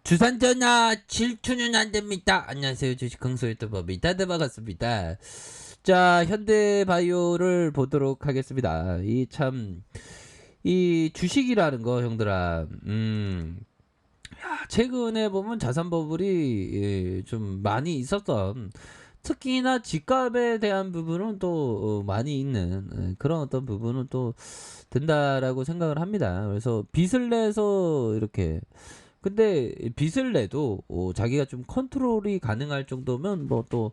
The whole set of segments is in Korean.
주산전화 질투는 안 됩니다. 안녕하세요. 주식 강소 유튜버입니다. 다들 반갑습니다. 자, 현대바이오를 보도록 하겠습니다. 이 주식이라는 거, 형들아, 최근에 보면 자산 버블이 좀 많이 있었던, 특히나 집값에 대한 부분은 또 많이 있는 그런 어떤 부분은 또 된다라고 생각을 합니다. 그래서 빚을 내서 이렇게, 근데 빚을 내도 자기가 좀 컨트롤이 가능할 정도면 뭐 또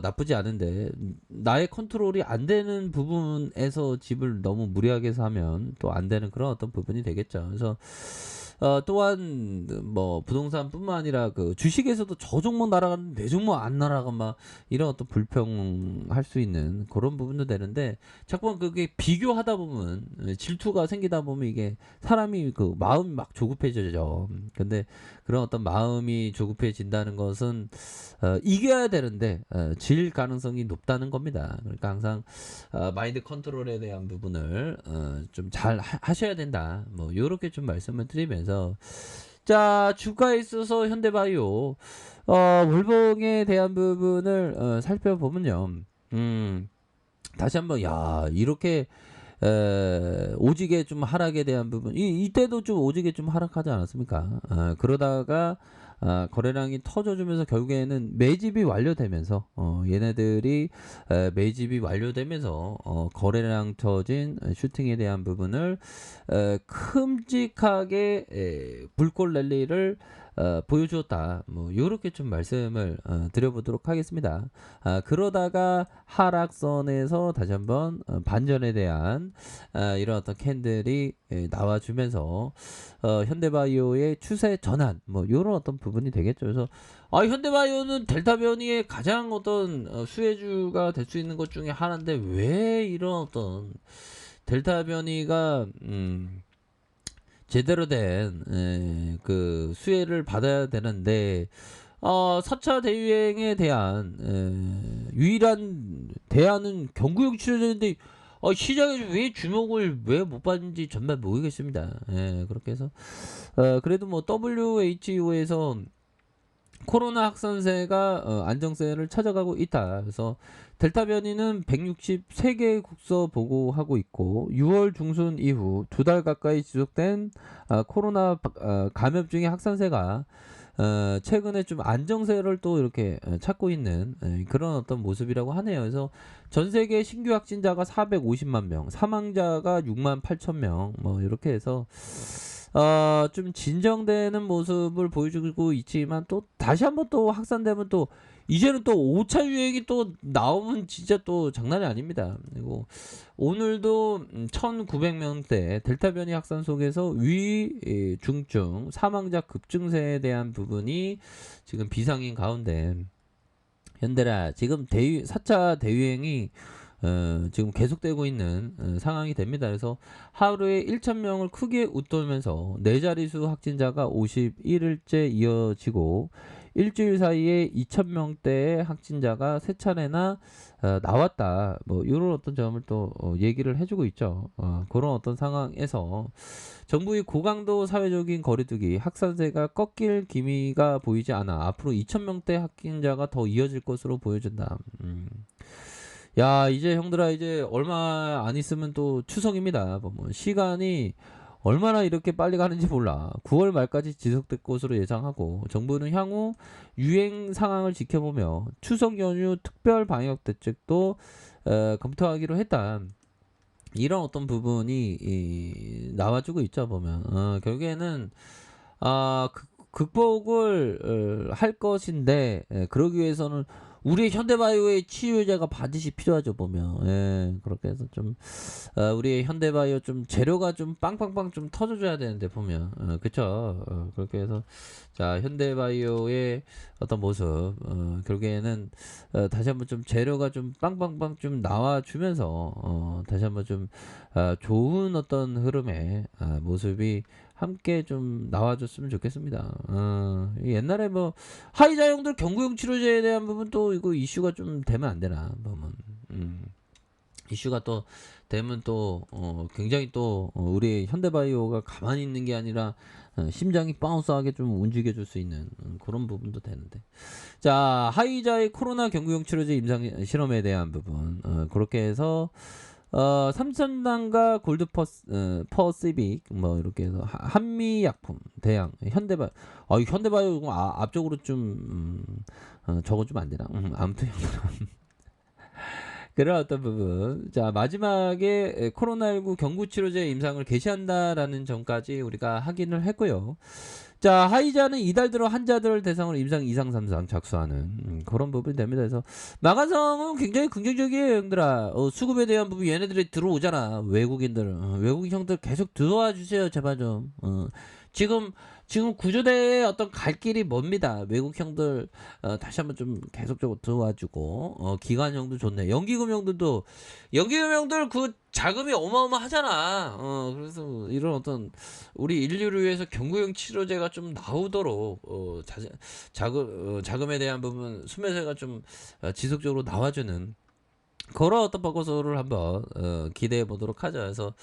나쁘지 않은데, 나의 컨트롤이 안 되는 부분에서 집을 너무 무리하게 사면 또 안 되는 그런 어떤 부분이 되겠죠. 그래서 또한 뭐 부동산뿐만 아니라 그 주식에서도 저 종목 날아가는데 내 종목 안 날아가 막 이런 어떤 불평할 수 있는 그런 부분도 되는데, 자꾸만 그게 비교하다 보면 질투가 생기다 보면 이게 사람이 그 마음이 막 조급해져죠. 근데 그런 어떤 마음이 조급해진다는 것은 이겨야 되는데 질 가능성이 높다는 겁니다. 그러니까 항상 마인드 컨트롤에 대한 부분을 좀 잘 하셔야 된다. 뭐 요렇게 좀 말씀을 드리면서, 자, 주가에 있어서 현대바이오 월봉에 대한 부분을 살펴보면요. 다시 한번, 야, 이렇게 오지게 좀 하락에 대한 부분, 이때도 좀 오지게 좀 하락하지 않았습니까? 그러다가 거래량이 터져주면서 결국에는 매집이 완료되면서 얘네들이 매집이 완료되면서 거래량 터진 슈팅에 대한 부분을 큼직하게 불꽃 랠리를 보여주었다. 뭐 요렇게 좀 말씀을 드려보도록 하겠습니다. 그러다가 하락선에서 다시 한번 반전에 대한 이런 어떤 캔들이 나와주면서 현대바이오의 추세 전환, 뭐 이런 어떤 부분이 되겠죠. 그래서 현대바이오는 델타 변이의 가장 어떤 수혜주가 될 수 있는 것 중에 하나인데, 왜 이런 어떤 델타 변이가 제대로 된 그 수혜를 받아야 되는데, 4차 대유행에 대한 유일한 대안은 경구용 치료제인데, 시장에서 왜 주목을 왜 못 받는지 정말 모르겠습니다. 그렇게 해서 그래도 뭐 WHO에서 코로나 확산세가 안정세를 찾아가고 있다. 그래서 델타 변이는 163개 국서 보고하고 있고, 6월 중순 이후 2달 가까이 지속된 코로나 감염증의 확산세가 최근에 좀 안정세를 또 이렇게 찾고 있는 그런 어떤 모습이라고 하네요. 그래서 전 세계 신규 확진자가 450만 명, 사망자가 6만 8천 명, 뭐 이렇게 해서 좀 진정되는 모습을 보여주고 있지만, 또 다시 한번 또 확산되면 또 이제는 또 5차 유행이 또 나오면 진짜 또 장난이 아닙니다. 그리고 오늘도 1900명대 델타 변이 확산 속에서 중증 사망자 급증세에 대한 부분이 지금 비상인 가운데, 현대라 지금 4차 대유행이 지금 계속되고 있는 상황이 됩니다. 그래서 하루에 1,000명을 크게 웃돌면서 네 자릿수 확진자가 51일째 이어지고, 일주일 사이에 2,000명대의 확진자가 세 차례나 나왔다. 뭐 이런 어떤 점을 또 얘기를 해주고 있죠. 그런 어떤 상황에서 정부의 고강도 사회적인 거리두기 확산세가 꺾일 기미가 보이지 않아 앞으로 2,000명대 확진자가 더 이어질 것으로 보여진다. 야, 이제 형들아, 이제 얼마 안 있으면 또 추석입니다. 뭐 시간이 얼마나 이렇게 빨리 가는지 몰라. 9월 말까지 지속될 것으로 예상하고, 정부는 향후 유행 상황을 지켜보며 추석 연휴 특별 방역 대책도 검토하기로 했다. 이런 어떤 부분이 나와주고 있죠, 보면. 결국에는 극복을 할 것인데, 그러기 위해서는 우리 현대바이오의 치유제가 반드시 필요하죠, 보면. 그렇게 해서 좀 우리 현대바이오 좀 재료가 좀 빵빵빵 좀 터져줘야 되는데, 보면. 그쵸. 그렇게 해서, 자, 현대바이오의 어떤 모습, 결국에는 다시 한번 좀 재료가 좀 빵빵빵 좀 나와주면서 다시 한번 좀 좋은 어떤 흐름의 모습이 함께 좀 나와줬으면 좋겠습니다. 옛날에 뭐 하이자형들 경구용 치료제에 대한 부분 또 이거 이슈가 좀 되면 안 되나, 보면. 이슈가 또 되면 또 굉장히 또 우리 현대바이오가 가만히 있는 게 아니라 심장이 바운스하게 좀 움직여줄 수 있는 그런 부분도 되는데. 자, 화이자의 코로나 경구용 치료제 임상 실험에 대한 부분 그렇게 해서 삼천당과 퍼시빅 뭐 이렇게 해서 한미약품 대양 현대바이오 현대바이오 앞쪽으로 좀 저거 좀 안 되나? 아무튼 그런 어떤 부분. 자, 마지막에 코로나19 경구치료제 임상을 개시한다라는 점까지 우리가 확인을 했고요. 자, 하이자는 이달 들어 환자들을 대상으로 임상 2상 3상 작수하는 그런 부분이 됩니다. 그래서 마가성은 굉장히 긍정적이에요, 형들아. 수급에 대한 부분 얘네들이 들어오잖아. 외국인들. 외국인 형들 계속 들어와 주세요, 제발 좀. 지금 구조대의 어떤 갈 길이 멉니다. 외국 형들 다시 한번 좀 계속적으로 들어와주고 기관 형도 좋네. 연기금 형들 그 자금이 어마어마하잖아. 그래서 이런 어떤 우리 인류를 위해서 경구용 치료제가 좀 나오도록 자금에 대한 부분 수매세가 좀 지속적으로 나와주는 그런 어떤 보고서를 한번 기대해 보도록 하죠. 그래서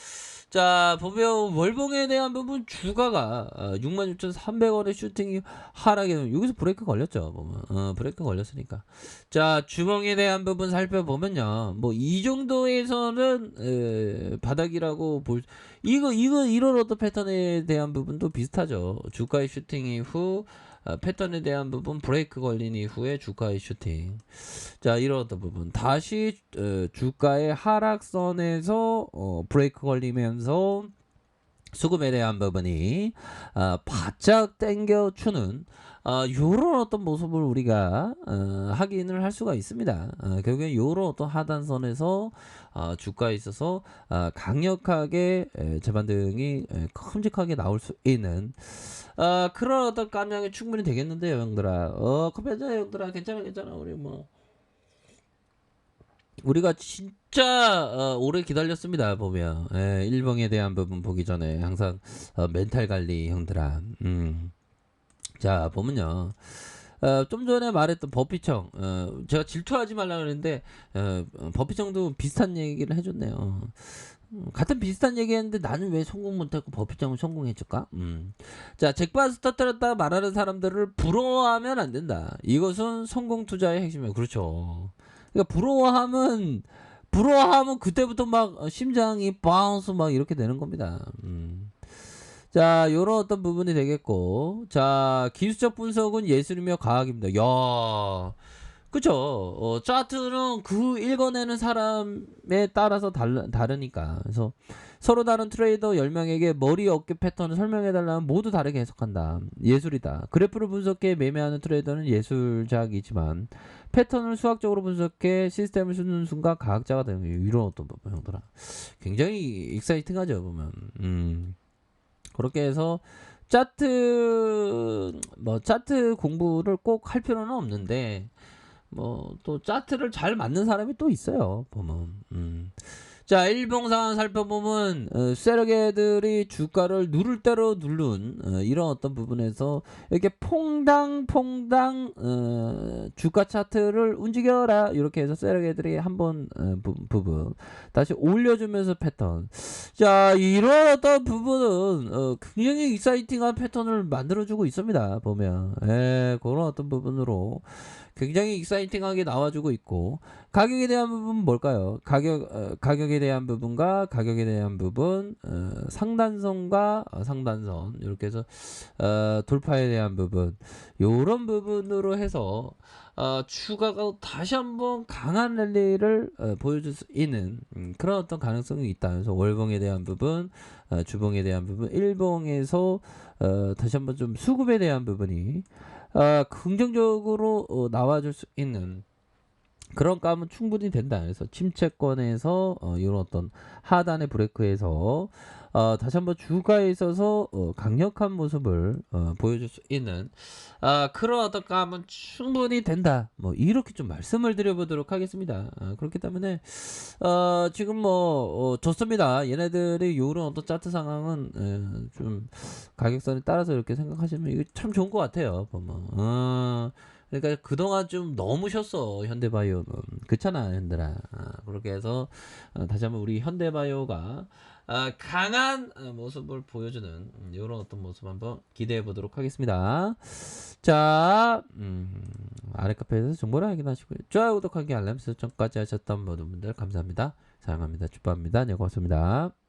자, 보면 월봉에 대한 부분 주가가 66,300원의 슈팅이 하락에 여기서 브레이크 걸렸죠. 보면 브레이크 걸렸으니까. 자, 주봉에 대한 부분 살펴보면요. 뭐 이 정도에서는 바닥이라고 볼 이거 이런 어떤 패턴에 대한 부분도 비슷하죠. 주가의 슈팅 이후 패턴에 대한 부분 브레이크 걸린 이후에 주가의 슈팅. 자, 이런 어떤 부분 다시 주가의 하락선에서 브레이크 걸리면서 수급에 대한 부분이 바짝 당겨주는 요런 어떤 모습을 우리가 확인을 할 수가 있습니다. 결국엔 요런 어떤 하단선에서 주가에 있어서 강력하게 재반등이 큼직하게 나올 수 있는 그런 어떤 감량이 충분히 되겠는데요, 형들아. 커피자 형들아, 괜찮아. 우리가 진짜 오래 기다렸습니다. 보면 일봉에 대한 부분 보기 전에 항상 멘탈 관리 형들아. 자, 보면요. 좀 전에 말했던 버피청 제가 질투하지 말라 그랬는데 버피청도 비슷한 얘기를 해줬네요. 같은 비슷한 얘기했는데 나는 왜 성공 못하고 버피청은 성공해줄까? 자, 잭팟을 터뜨렸다 말하는 사람들을 부러워하면 안 된다. 이것은 성공 투자의 핵심이에요. 그렇죠. 그러니까 부러워하면 그때부터 막 심장이 바운스 막 이렇게 되는 겁니다. 자, 요런 어떤 부분이 되겠고, 자, 기술적 분석은 예술이며 과학입니다. 야, 그쵸? 차트는 그 읽어내는 사람에 따라서 다르니까. 그래서 서로 다른 트레이더 10명에게 머리 어깨 패턴을 설명해달라면 모두 다르게 해석한다. 예술이다. 그래프를 분석해 매매하는 트레이더는 예술작이지만 패턴을 수학적으로 분석해 시스템을 쓰는 순간 과학자가 되는 거예요. 이런 어떤 부분, 형들아. 굉장히 익사이팅하죠, 보면. 그렇게 해서 차트 공부를 꼭 할 필요는 없는데 뭐 또 차트를 잘 맞는 사람이 또 있어요, 보면. 자, 일봉 상황 살펴보면 세력애들이 주가를 누를 대로 누른 이런 어떤 부분에서 이렇게 퐁당 주가 차트를 움직여라 이렇게 해서 세력애들이 한번 부분 다시 올려주면서 패턴. 자, 이런 어떤 부분은 굉장히 익사이팅한 패턴을 만들어주고 있습니다. 보면 그런 어떤 부분으로 굉장히 익사이팅하게 나와주고 있고, 가격에 대한 부분 뭘까요? 가격에 대한 부분과 가격에 대한 부분, 상단선과 상단선 이렇게 해서 돌파에 대한 부분, 요런 부분으로 해서 추가가 다시 한번 강한 랠리를 보여줄 수 있는 그런 어떤 가능성이 있다. 그래서 월봉에 대한 부분, 주봉에 대한 부분, 일봉에서 다시 한번 좀 수급에 대한 부분이 긍정적으로 나와줄 수 있는 그런 감은 충분히 된다. 그래서 침체권에서 이런 어떤 하단의 브레이크에서 다시 한번 주가에 있어서 강력한 모습을 보여줄 수 있는 그런 어떤 감은 충분히 된다. 뭐 이렇게 좀 말씀을 드려보도록 하겠습니다. 그렇기 때문에 지금 뭐 좋습니다. 얘네들이 이런 어떤 차트 상황은 좀 가격선에 따라서 이렇게 생각하시면 이게 참 좋은 것 같아요. 보면 그러니까 그동안 좀 너무 쉬었어 현대바이오는. 그렇잖아 현대라. 그렇게 해서 다시 한번 우리 현대바이오가 강한 모습을 보여주는 이런 어떤 모습 한번 기대해 보도록 하겠습니다. 자, 아래 카페에서 정보를 확인하시고요. 좋아요, 구독하기, 알람 설정까지 하셨던 모든 분들 감사합니다. 사랑합니다. 축복합니다. 네, 고맙습니다.